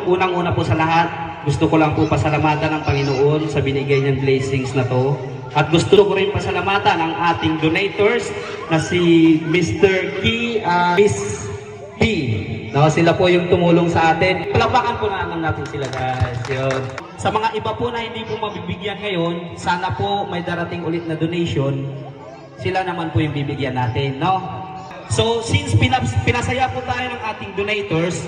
unang-una po sa lahat, gusto ko lang po pasalamatan ng Panginoon sa binigay niyang blessings na to. At gusto ko rin pasalamatan ang ating donators na si Mr. Key, Miss P. No, sila po yung tumulong sa atin. Palapakan po natin sila, guys. Yun. Sa mga iba po na hindi po mabibigyan ngayon, sana po may darating ulit na donation, sila naman po yung bibigyan natin, no? So, since pinasaya po tayo ng ating donators,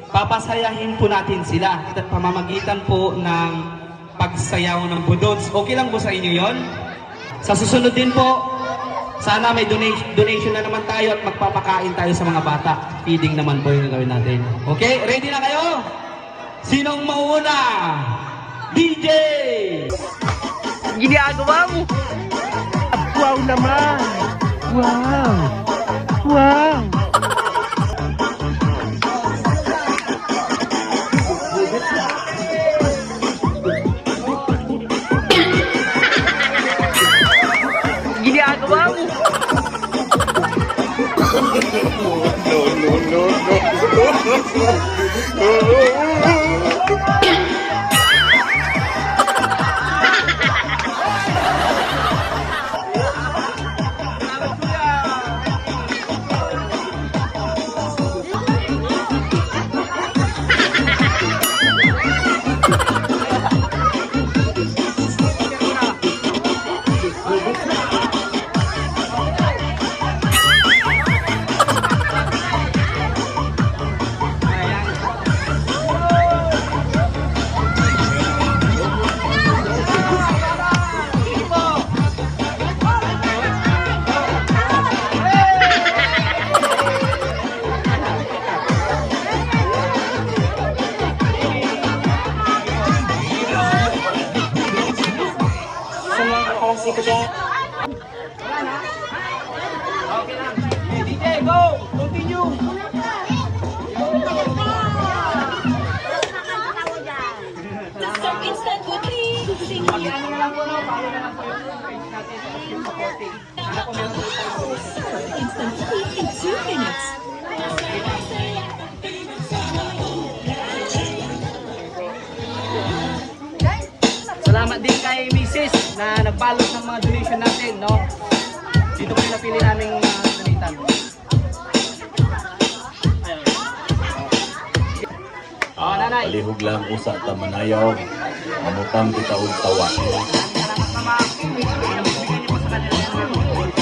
papasayahin po natin sila at pamamagitan po ng pagsayaw ng budots. Okay lang po sa inyo yon? Sa susunod din po, sana may donation na naman tayo at magpapakain tayo sa mga bata. Feeding naman po yung gawin natin. Okay? Ready na kayo? Sinong mauuna? DJ! Ginagawa mo! Wow naman! Wow! Wow! Ginagawa mo! Okay lang. DJ, go! Continue! Instant good Pag-ano na lang po, no? Follow na lang po yung page natin sa yung supporting. Ano ko meron po tayo? Instant in 2 minutes. Salamat din kay Mrs. na nagbalot ng mga donation natin, no? Dito po yung napili namin donatan. Oh, nanay. Palihog lang ko sa tamanayaw. Amutang kita og tawa. Salamat, mama. Ano bibigyan niyo po sa kanila?